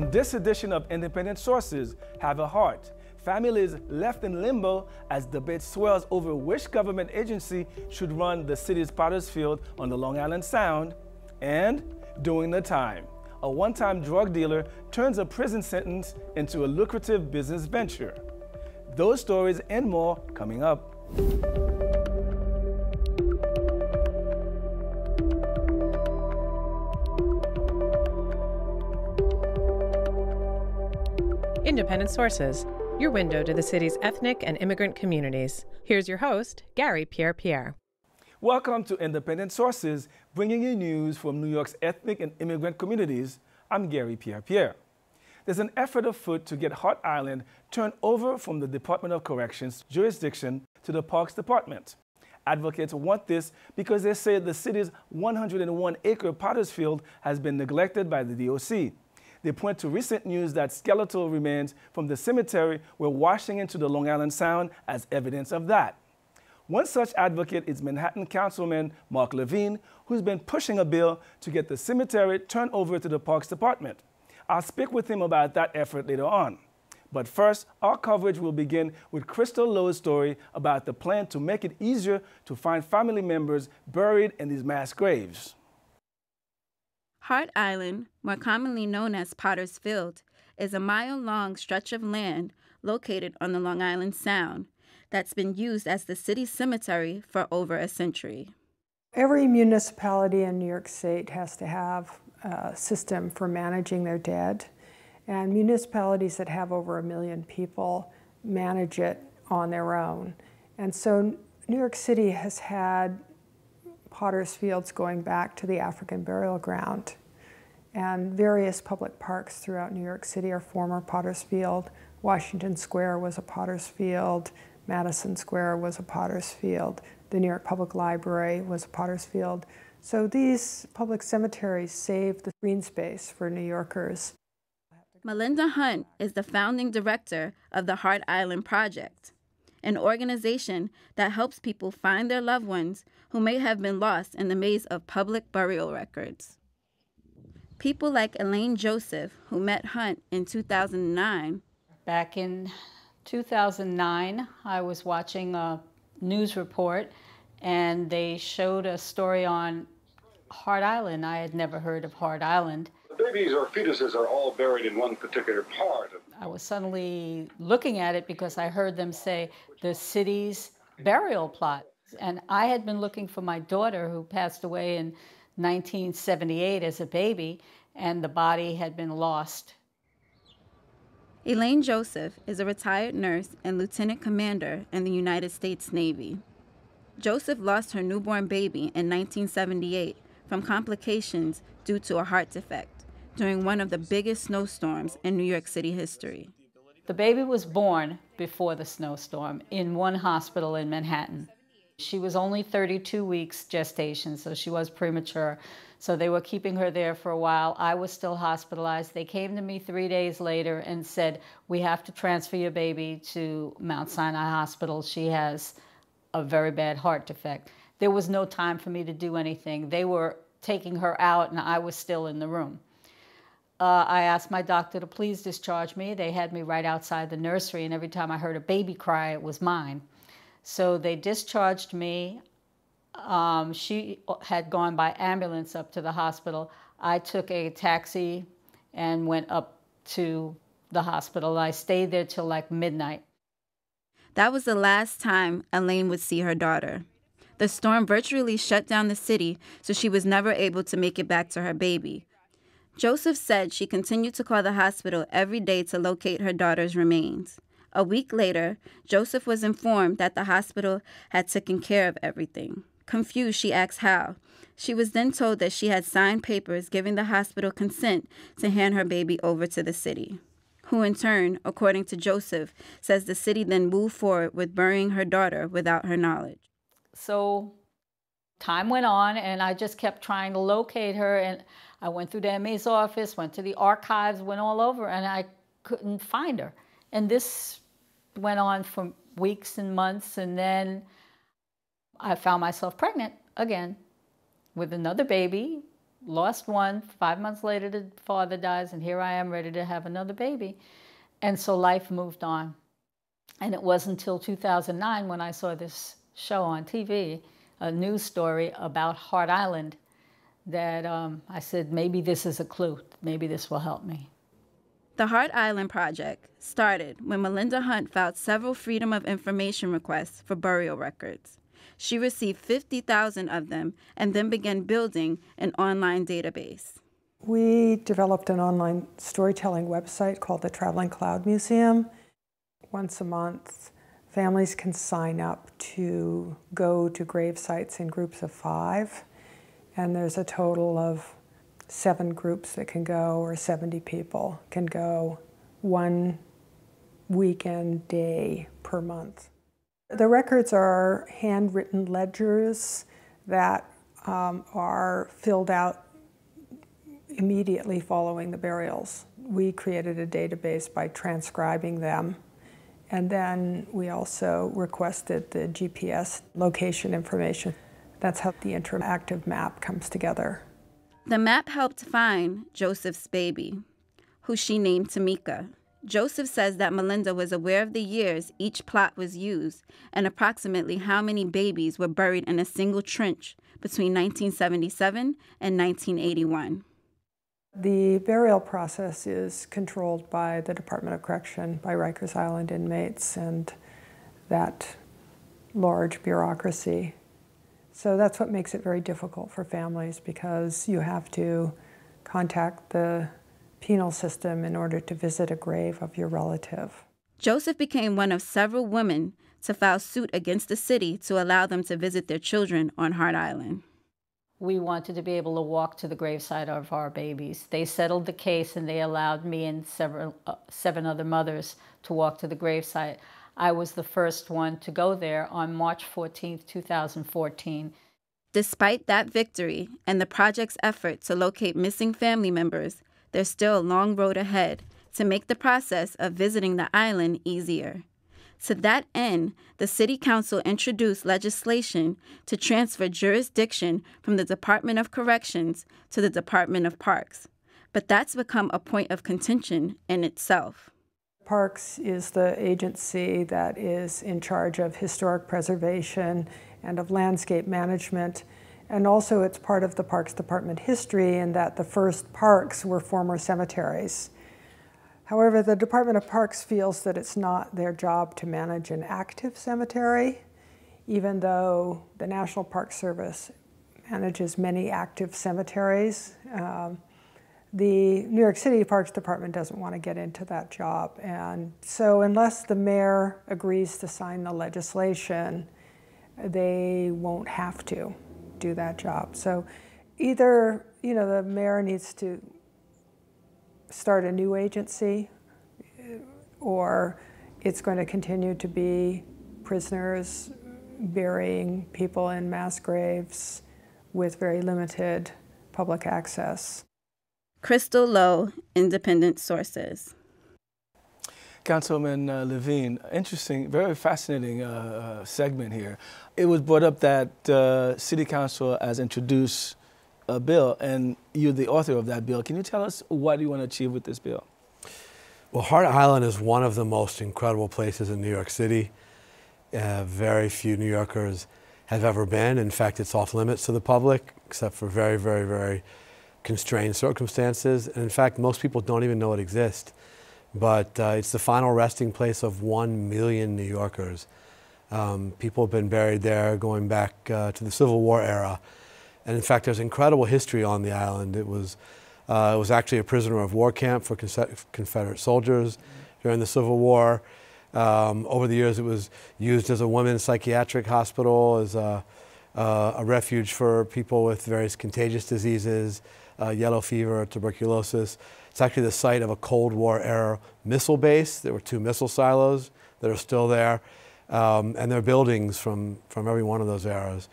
On this edition of Independent Sources, Have a Heart, families left in limbo as debate swells over which government agency should run the city's Potter's Field on the Long Island Sound, and Doing the Time. A one-time drug dealer turns a prison sentence into a lucrative business venture. Those stories and more coming up. Independent Sources, your window to the city's ethnic and immigrant communities. Here's your host, Garry Pierre-Pierre. Welcome to Independent Sources, bringing you news from New York's ethnic and immigrant communities. I'm Garry Pierre-Pierre. There's an effort afoot to get Hart Island turned over from the Department of Corrections jurisdiction to the Parks Department. Advocates want this because they say the city's 101-acre Potter's Field has been neglected by the DOC. They point to recent news that skeletal remains from the cemetery were washing into the Long Island Sound as evidence of that. One such advocate is Manhattan Councilman Mark Levine, who's been pushing a bill to get the cemetery turned over to the Parks Department. I'll speak with him about that effort later on. But first, our coverage will begin with Crystal Lowe's story about the plan to make it easier to find family members buried in these mass graves. Hart Island, more commonly known as Potter's Field, is a mile-long stretch of land located on the Long Island Sound that's been used as the city's cemetery for over a century. Every municipality in New York State has to have a system for managing their dead, and municipalities that have over 1 million people manage it on their own. And so New York City has had Potter's Fields going back to the African burial ground. And various public parks throughout New York City are former Potter's Field. Washington Square was a Potter's Field. Madison Square was a Potter's Field. The New York Public Library was a Potter's Field. So these public cemeteries save the green space for New Yorkers. Melinda Hunt is the founding director of the Hart Island Project, an organization that helps people find their loved ones who may have been lost in the maze of public burial records. People like Elaine Joseph, who met Hunt in 2009. Back in 2009, I was watching a news report, and they showed a story on Hart Island. I had never heard of Hart Island. The babies or fetuses are all buried in one particular part. I was suddenly looking at it because I heard them say the city's burial plot. And I had been looking for my daughter, who passed away in 1978 as a baby, and the body had been lost. Elaine Joseph is a retired nurse and lieutenant commander in the United States Navy. Joseph lost her newborn baby in 1978 from complications due to a heart defect during one of the biggest snowstorms in New York City history. The baby was born before the snowstorm in one hospital in Manhattan. She was only 32 weeks gestation, so she was premature. So they were keeping her there for a while. I was still hospitalized. They came to me 3 days later and said, we have to transfer your baby to Mount Sinai Hospital. She has a very bad heart defect. There was no time for me to do anything. They were taking her out, and I was still in the room. I asked my doctor to please discharge me. They had me right outside the nursery, and every time I heard a baby cry, it was mine. So they discharged me. She had gone by ambulance up to the hospital. I took a taxi and went up to the hospital. I stayed there till like midnight. That was the last time Elaine would see her daughter. The storm virtually shut down the city, so she was never able to make it back to her baby. Joseph said she continued to call the hospital every day to locate her daughter's remains. A week later, Joseph was informed that the hospital had taken care of everything. Confused, she asked how. She was then told that she had signed papers giving the hospital consent to hand her baby over to the city, who in turn, according to Joseph, says the city then moved forward with burying her daughter without her knowledge. So time went on, and I just kept trying to locate her, and I went through the MA's office, went to the archives, went all over, and I couldn't find her. And this went on for weeks and months, and then I found myself pregnant again with another baby lost one. 5 months later, the father dies, and here I am ready to have another baby. And so life moved on. And it wasn't until 2009 when I saw this show on TV, a news story about Hart Island, that I said, maybe this is a clue. Maybe this will help me. The Hart Island project started when Melinda Hunt filed several Freedom of Information requests for burial records. She received 50,000 of them and then began building an online database. We developed an online storytelling website called the Traveling Cloud Museum. Once a month, families can sign up to go to grave sites in groups of 5, and there's a total of 7 groups that can go, or 70 people can go 1 weekend day per month. The records are handwritten ledgers that are filled out immediately following the burials. We created a database by transcribing them, and then we also requested the GPS location information. That's how the interactive map comes together. The map helped find Joseph's baby, who she named Tamika. Joseph says that Melinda was aware of the years each plot was used and approximately how many babies were buried in a single trench between 1977 and 1981. The burial process is controlled by the Department of Correction, by Rikers Island inmates, and that large bureaucracy. So that's what makes it very difficult for families, because you have to contact the penal system in order to visit a grave of your relative. Joseph became one of several women to file suit against the city to allow them to visit their children on Hart Island. We wanted to be able to walk to the gravesite of our babies. They settled the case, and they allowed me and 7 other mothers to walk to the gravesite. I was the first one to go there on March 14th, 2014. Despite that victory and the project's effort to locate missing family members, there's still a long road ahead to make the process of visiting the island easier. To that end, the City Council introduced legislation to transfer jurisdiction from the Department of Corrections to the Department of Parks. But that's become a point of contention in itself. Parks is the agency that is in charge of historic preservation and of landscape management. And also it's part of the Parks Department history in that the first parks were former cemeteries. However, the Department of Parks feels that it's not their job to manage an active cemetery, even though the National Park Service manages many active cemeteries. The New York City Parks Department doesn't want to get into that job. And so unless the mayor agrees to sign the legislation, they won't have to do that job. So either, the mayor needs to start a new agency, or it's going to continue to be prisoners burying people in mass graves with very limited public access. Crystal Lowe, Independent Sources. Councilman Levine, interesting, very fascinating segment here. It was brought up that City Council has introduced a bill, and you're the author of that bill. Can you tell us what you want to achieve with this bill? Well, Hart Island is one of the most incredible places in New York City. Very few New Yorkers have ever been. In fact, it's off limits to the public, except for very, very, very constrained circumstances. And in fact, most people don't even know it exists. But it's the final resting place of 1 million New Yorkers. People have been buried there going back to the Civil War era. And in fact, there's incredible history on the island. It was actually a prisoner of war camp for Confederate soldiers during the Civil War. Over the years, it was used as a women's psychiatric hospital, as a refuge for people with various contagious diseases, yellow fever, tuberculosis. It's actually the site of a Cold War era missile base. There were 2 missile silos that are still there, and there are buildings from every one of those eras.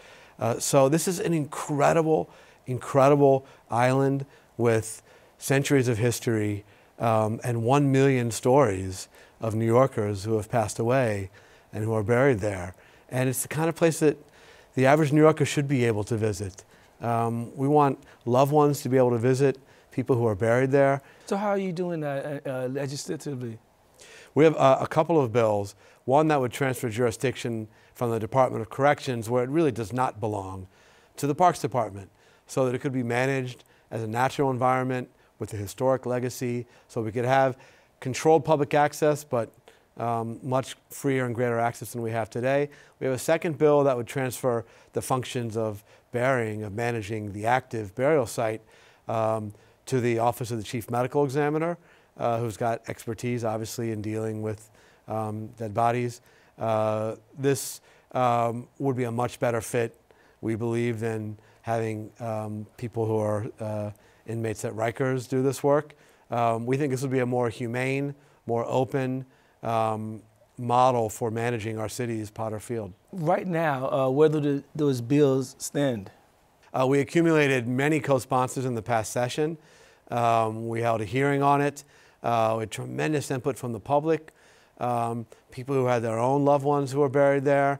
So this is an incredible, incredible island with centuries of history and 1 million stories of New Yorkers who have passed away and who are buried there. And it's the kind of place that the average New Yorker should be able to visit. We want loved ones to be able to visit people who are buried there. So how are you doing that legislatively? We have a couple of bills. One that would transfer jurisdiction from the Department of Corrections, where it really does not belong, to the Parks Department, so that it could be managed as a natural environment with a historic legacy, so we could have controlled public access, but much freer and greater access than we have today. We have a second bill that would transfer the functions of burying, of managing the active burial site, to the Office of the Chief Medical Examiner, who's got expertise, obviously, in dealing with dead bodies. This would be a much better fit, we believe, than having people who are inmates at Rikers do this work. We think this would be a more humane, more open model for managing our city's Potter Field. Right now, where do those bills stand? We accumulated many co-sponsors in the past session. We held a hearing on it. We had tremendous input from the public, people who had their own loved ones who were buried there,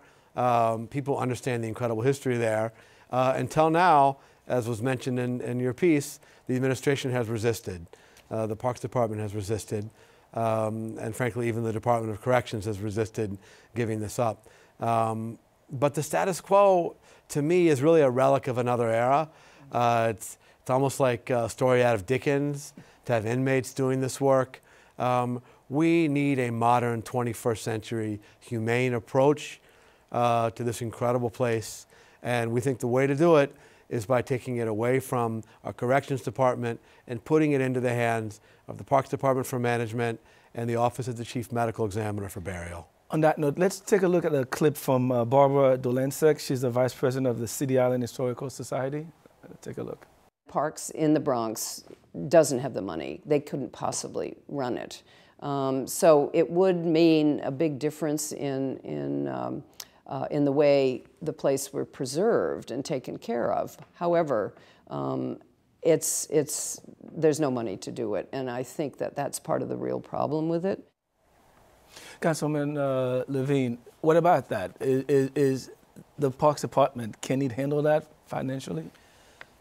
people who understand the incredible history there. Until now, as was mentioned in your piece, the administration has resisted. The Parks Department has resisted. And frankly, even the Department of Corrections has resisted giving this up. But the status quo, to me, is really a relic of another era. It's almost like a story out of Dickens to have inmates doing this work. We need a modern 21st century humane approach to this incredible place. And we think the way to do it is by taking it away from our Corrections Department and putting it into the hands of the Parks Department for management and the Office of the Chief Medical Examiner for burial. On that note, let's take a look at a clip from Barbara Dolensek. She's the Vice President of the City Island Historical Society. Let's take a look. Parks in the Bronx doesn't have the money. They couldn't possibly run it. So it would mean a big difference in the way the place were preserved and taken care of. However, there's no money to do it, and I think that that's part of the real problem with it. Councilman Levine, what about that? Is the Parks Department, can it handle that financially?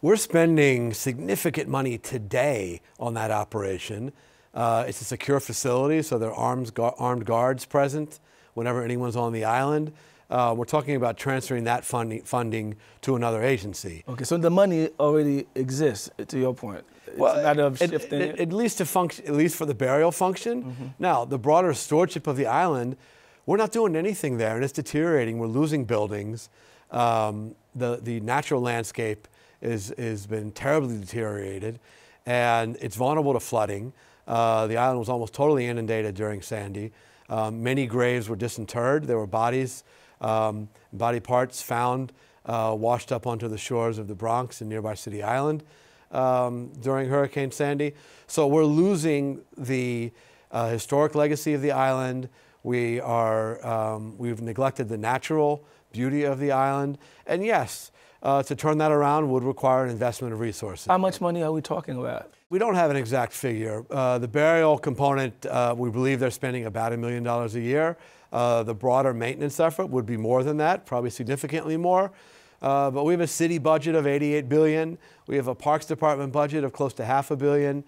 We're spending significant money today on that operation. It's a secure facility, so there are armed guards present whenever anyone's on the island. We're talking about transferring that funding to another agency. Okay, so the money already exists, to your point. It's a matter of shifting it. At least for the burial function. Mm-hmm. Now, the broader stewardship of the island, we're not doing anything there, and it's deteriorating. We're losing buildings. The natural landscape has been terribly deteriorated, and it's vulnerable to flooding. The island was almost totally inundated during Sandy. Many graves were disinterred. There were body parts found washed up onto the shores of the Bronx and nearby City Island during Hurricane Sandy. So we're losing the historic legacy of the island. We've neglected the natural beauty of the island. And yes, to turn that around would require an investment of resources. How much money are we talking about? We don't have an exact figure. The burial component, we believe they're spending about $1 million a year. The broader maintenance effort would be more than that, probably significantly more. But we have a city budget of $88 billion. We have a Parks Department budget of close to $500 million.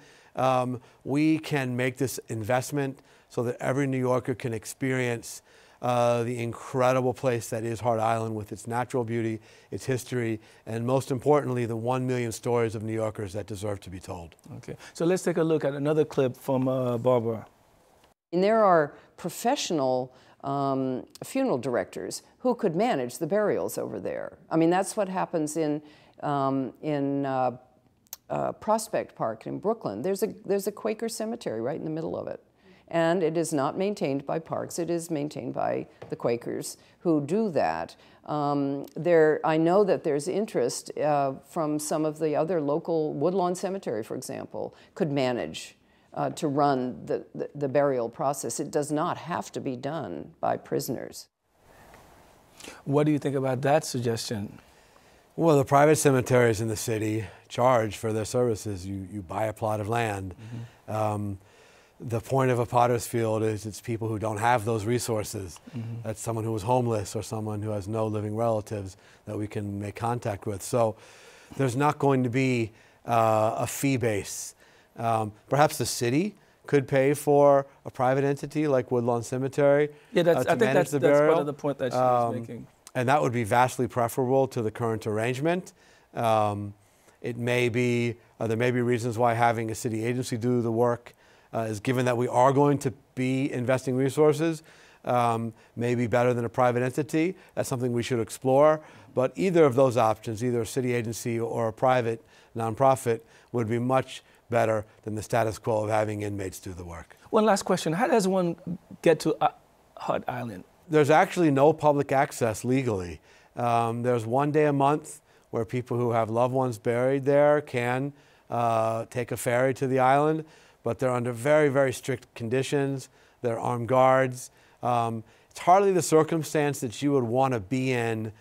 We can make this investment so that every New Yorker can experience the incredible place that is Hart Island with its natural beauty, its history, and most importantly, the 1 million stories of New Yorkers that deserve to be told. Okay, so let's take a look at another clip from Barbara. And there are professional funeral directors who could manage the burials over there. I mean, that's what happens in Prospect Park in Brooklyn. There's a Quaker cemetery right in the middle of it. And it is not maintained by Parks. It is maintained by the Quakers who do that. I know that there's interest from some of the other local, Woodlawn Cemetery, for example, could manage to run the burial process. It does not have to be done by prisoners. What do you think about that suggestion? Well, the private cemeteries in the city charge for their services. You buy a plot of land. Mm-hmm. The point of a Potter's Field is it's people who don't have those resources. Mm-hmm. That's someone who is homeless or someone who has no living relatives that we can make contact with. So there's not going to be a fee base. Perhaps the city could pay for a private entity like Woodlawn Cemetery I think that's part of the point that she was making. And that would be vastly preferable to the current arrangement. It may be, there may be reasons why having a city agency do the work is, given that we are going to be investing resources, may be better than a private entity. That's something we should explore. But either of those options, either a city agency or a private nonprofit, would be much better than the status quo of having inmates do the work. One last question. How does one get to Hart Island? There's actually no public access legally. There's one day a month where people who have loved ones buried there can take a ferry to the island, but they're under very, very strict conditions. They're armed guards. It's hardly the circumstance that you would want to be in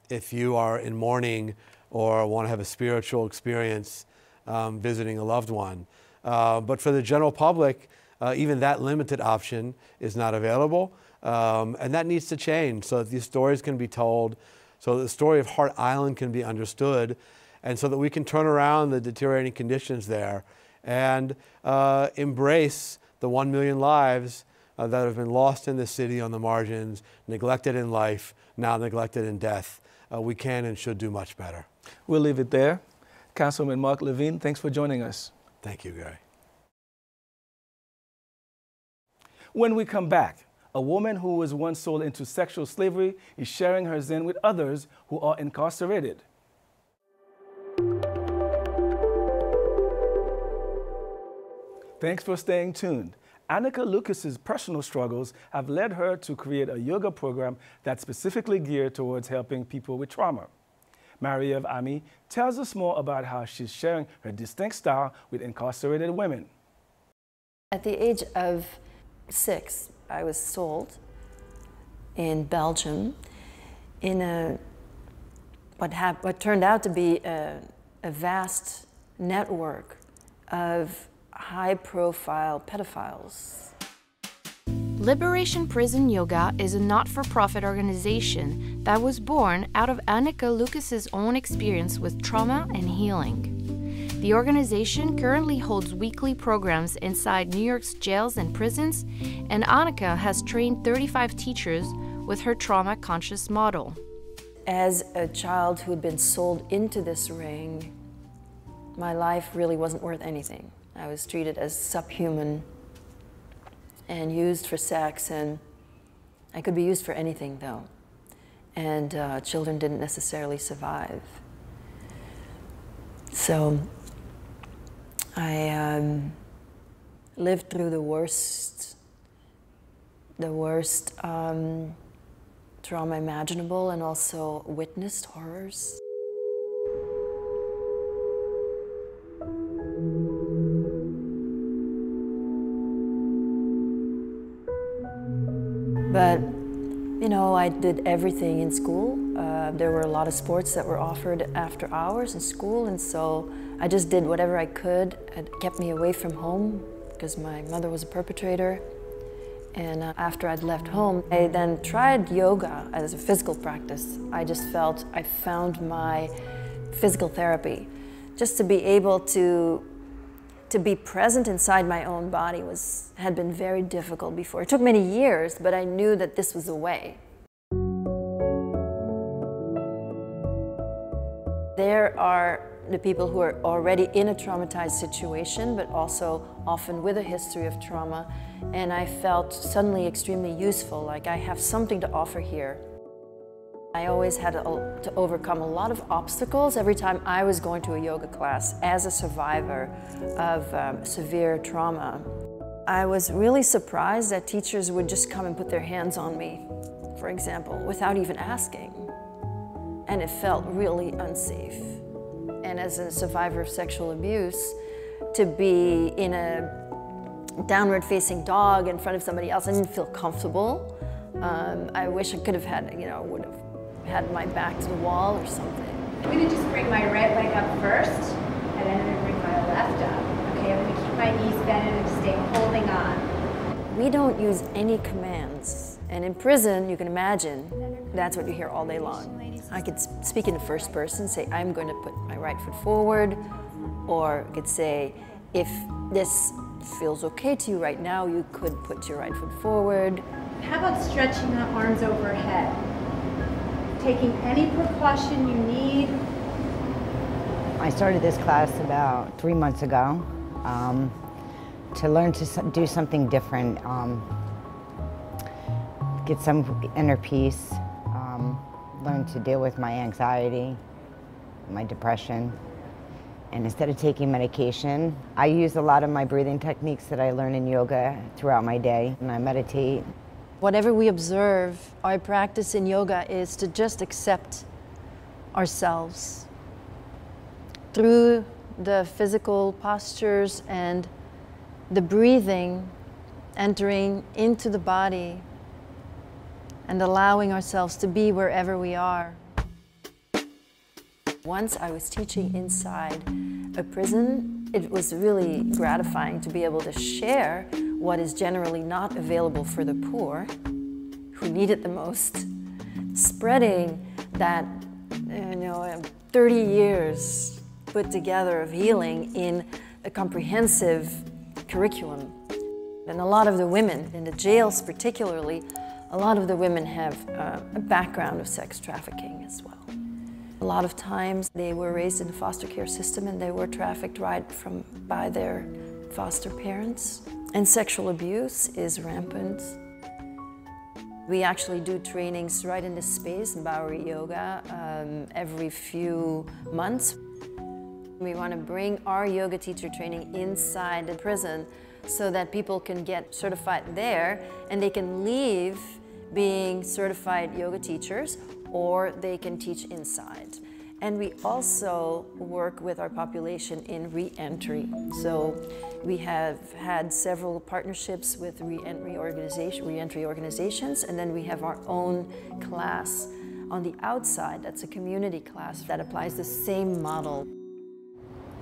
if you are in mourning or want to have a spiritual experience visiting a loved one. But for the general public, even that limited option is not available. And that needs to change so that these stories can be told, so that the story of Hart Island can be understood, and so that we can turn around the deteriorating conditions there and embrace the 1 million lives that have been lost in the city on the margins, neglected in life, now neglected in death. We can and should do much better. We'll leave it there. Councilman Mark Levine, thanks for joining us. Thank you, Gary. When we come back, a woman who was once sold into sexual slavery is sharing her zen with others who are incarcerated. Thanks for staying tuned. Annika Lucas's personal struggles have led her to create a yoga program that's specifically geared towards helping people with trauma. Marie-Eve Ami tells us more about how she's sharing her distinct style with incarcerated women. At the age of 6, I was sold in Belgium in what turned out to be a vast network of high-profile pedophiles. Liberation Prison Yoga is a not-for-profit organization that was born out of Annika Lucas's own experience with trauma and healing. The organization currently holds weekly programs inside New York's jails and prisons, and Annika has trained 35 teachers with her trauma-conscious model. As a child who had been sold into this ring, my life really wasn't worth anything. I was treated as subhuman and used for sex, and I could be used for anything though. And children didn't necessarily survive. So I lived through the worst trauma imaginable, and also witnessed horrors. But, you know, I did everything in school. There were a lot of sports that were offered after hours in school, and so I just did whatever I could. It kept me away from home because my mother was a perpetrator. And after I'd left home, I then tried yoga as a physical practice. I just felt I found my physical therapy. Just to be able to be present inside my own body had been very difficult before. It took many years, but I knew that this was the way. There are the people who are already in a traumatized situation, but also often with a history of trauma, and I felt suddenly extremely useful, like I have something to offer here. I always had to overcome a lot of obstacles every time I was going to a yoga class as a survivor of severe trauma. I was really surprised that teachers would just come and put their hands on me, for example, without even asking. And it felt really unsafe. And as a survivor of sexual abuse, to be in a downward-facing dog in front of somebody else, I didn't feel comfortable. I wish I could have had, would have had my back to the wall or something. I'm gonna just bring my right leg up first, and then I'm gonna bring my left up. Okay, I'm gonna keep my knees bent and just stay holding on. We don't use any commands. And in prison, you can imagine, that's what you hear all day long. I could speak in the first person, say, I'm going to put my right foot forward, or I could say, if this feels okay to you right now, you could put your right foot forward. How about stretching the arms overhead? Taking any precaution you need. I started this class about 3 months ago to learn to do something different, get some inner peace, learn to deal with my anxiety, my depression. And instead of taking medication, I use a lot of my breathing techniques that I learn in yoga throughout my day, and I meditate. Whatever we observe, our practice in yoga is to just accept ourselves through the physical postures and the breathing, entering into the body and allowing ourselves to be wherever we are. Once I was teaching inside a prison, it was really gratifying to be able to share what is generally not available for the poor, who need it the most. Spreading that, 30 years put together of healing in a comprehensive curriculum. And a lot of the women, in the jails particularly, a lot of the women have a background of sex trafficking as well. A lot of times they were raised in the foster care system and they were trafficked right by their foster parents. And sexual abuse is rampant. We actually do trainings right in this space in Bowery Yoga every few months. We want to bring our yoga teacher training inside the prison so that people can get certified there and they can leave being certified yoga teachers, or they can teach inside. And we also work with our population in re-entry. So we have had several partnerships with re-entry organizations, and then we have our own class on the outside. That's a community class that applies the same model.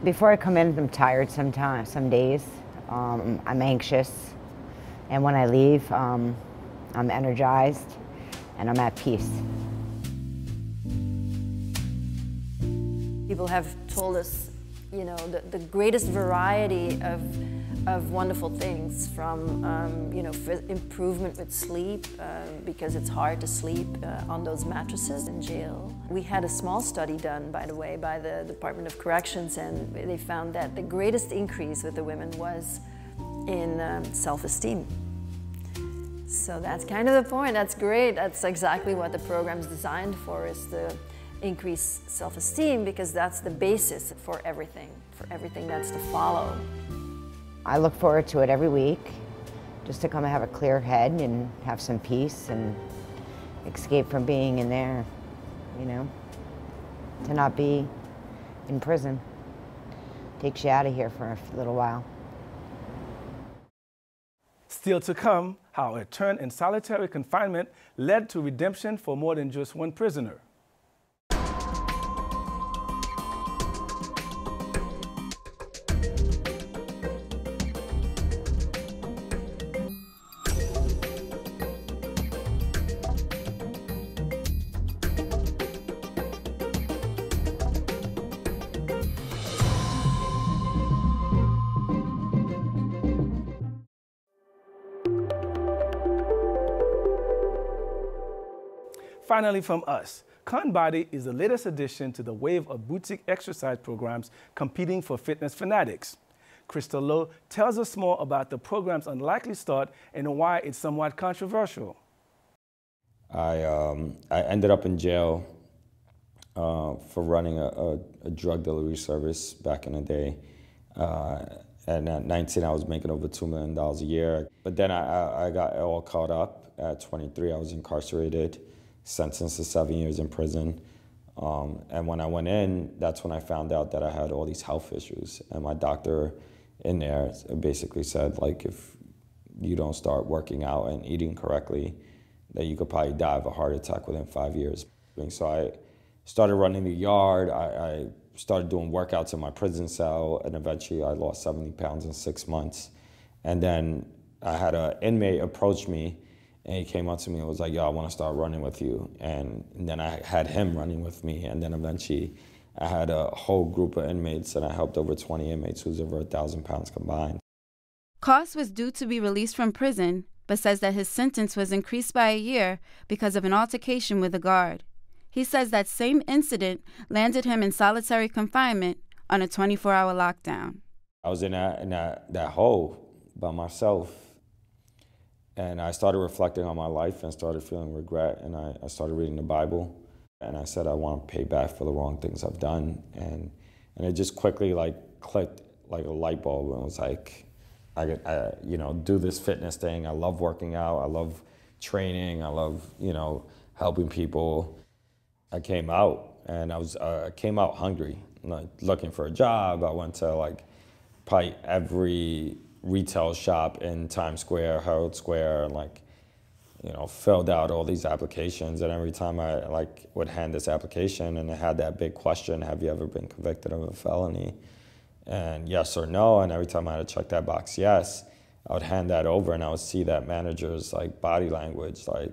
Before I come in, I'm tired sometimes, some days. I'm anxious. And when I leave, I'm energized and I'm at peace. People have told us, the greatest variety of wonderful things, from improvement with sleep, because it's hard to sleep on those mattresses in jail. We had a small study done, by the way, by the Department of Corrections, and they found that the greatest increase with the women was in self-esteem. So that's kind of the point. That's great. That's exactly what the program's designed for, is to increase self-esteem, because that's the basis for everything that's to follow. I look forward to it every week, just to come and have a clear head and have some peace and escape from being in there, to not be in prison. Takes you out of here for a little while. Still to come, how a term in solitary confinement led to redemption for more than just one prisoner. Finally from us, ConBody is the latest addition to the wave of boutique exercise programs competing for fitness fanatics. Crystal Lowe tells us more about the program's unlikely start and why it's somewhat controversial. I ended up in jail for running a drug delivery service back in the day. And at 19, I was making over $2 million a year. But then I got all caught up. At 23, I was incarcerated, sentenced to 7 years in prison. And when I went in, that's when I found out that I had all these health issues. And my doctor in there basically said, like, if you don't start working out and eating correctly, that you could probably die of a heart attack within 5 years. And so I started running the yard. I started doing workouts in my prison cell, and eventually I lost 70 pounds in 6 months. And then I had an inmate approach me And he came up to me and was like, yo, I want to start running with you. And then I had him running with me. And then eventually I had a whole group of inmates, and I helped over 20 inmates who's over 1,000 pounds combined. Koss was due to be released from prison, but says that his sentence was increased by a year because of an altercation with a guard. He says that same incident landed him in solitary confinement on a 24-hour lockdown. I was in that hole by myself. And I started reflecting on my life and started feeling regret. And I started reading the Bible. And I said, I want to pay back for the wrong things I've done. And it just quickly clicked like a light bulb. And it was like, I do this fitness thing. I love working out. I love training. I love, helping people. I came out, and I came out hungry, looking for a job. I went to probably every retail shop in Times Square, Herald Square, and filled out all these applications. And every time I would hand this application, and it had that big question, have you ever been convicted of a felony? And yes or no. And every time I had to check that box, yes, I would hand that over, and I would see that manager's body language, we're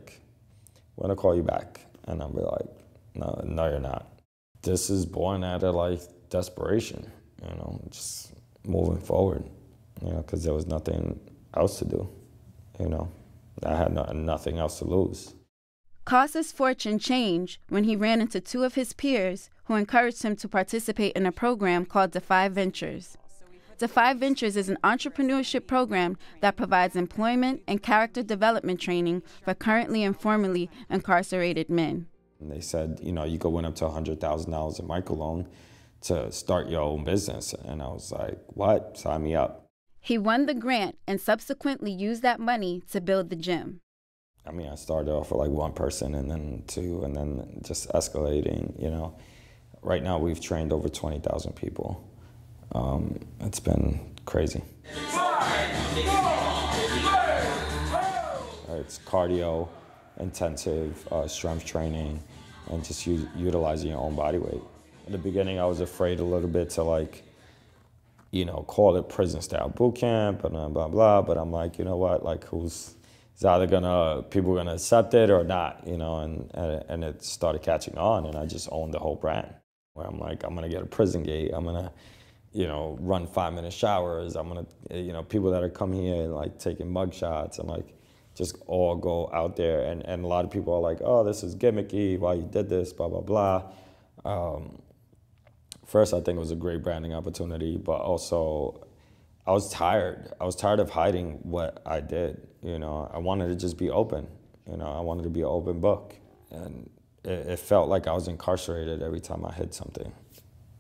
gonna call you back. And I'd be like, no, you're not. This is born out of desperation, just moving forward. Because there was nothing else to do, I had nothing else to lose. Koss's fortune changed when he ran into two of his peers who encouraged him to participate in a program called Defy Ventures. Defy Ventures is an entrepreneurship program that provides employment and character development training for currently and formerly incarcerated men. And they said, you could win up to $100,000 in microloan to start your own business. And I was like, what? Sign me up. He won the grant and subsequently used that money to build the gym. I started off with one person, and then two, and then just escalating, Right now we've trained over 20,000 people. It's been crazy. It's cardio, intensive strength training, and just utilizing your own body weight. In the beginning, I was afraid a little bit to call it prison-style boot camp and blah, blah, blah. But I'm like, you know what? It's either people gonna accept it or not, and it started catching on, and I just owned the whole brand. Where I'm like, I'm gonna get a prison gate. I'm gonna, run 5-minute showers. I'm gonna, people that are coming here and taking mug shots. I'm like, just all go out there. And a lot of people are like, oh, this is gimmicky. Why you did this? Blah, blah, blah. First, I think it was a great branding opportunity, but also I was tired. I was tired of hiding what I did. I wanted to just be open. I wanted to be an open book. And it felt like I was incarcerated every time I hid something.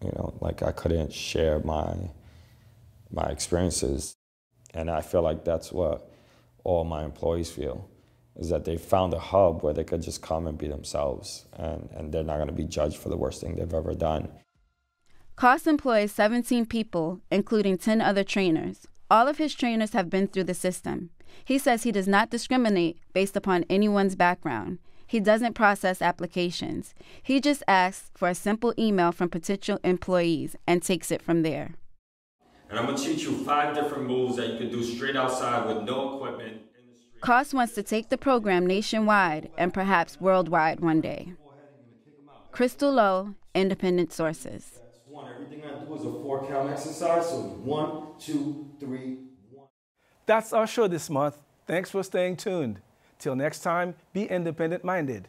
I couldn't share my experiences. And I feel like that's what all my employees feel, is that they found a hub where they could just come and be themselves, and they're not going to be judged for the worst thing they've ever done. Koss employs 17 people, including 10 other trainers. All of his trainers have been through the system. He says he does not discriminate based upon anyone's background. He doesn't process applications. He just asks for a simple email from potential employees and takes it from there. And I'm going to teach you 5 different moves that you can do straight outside with no equipment. Koss wants to take the program nationwide and perhaps worldwide one day. Crystal Lowe, Independent Sources. Everything I do is a 4-count exercise, so 1, 2, 3, 1. That's our show this month. Thanks for staying tuned. Till next time, be independent-minded.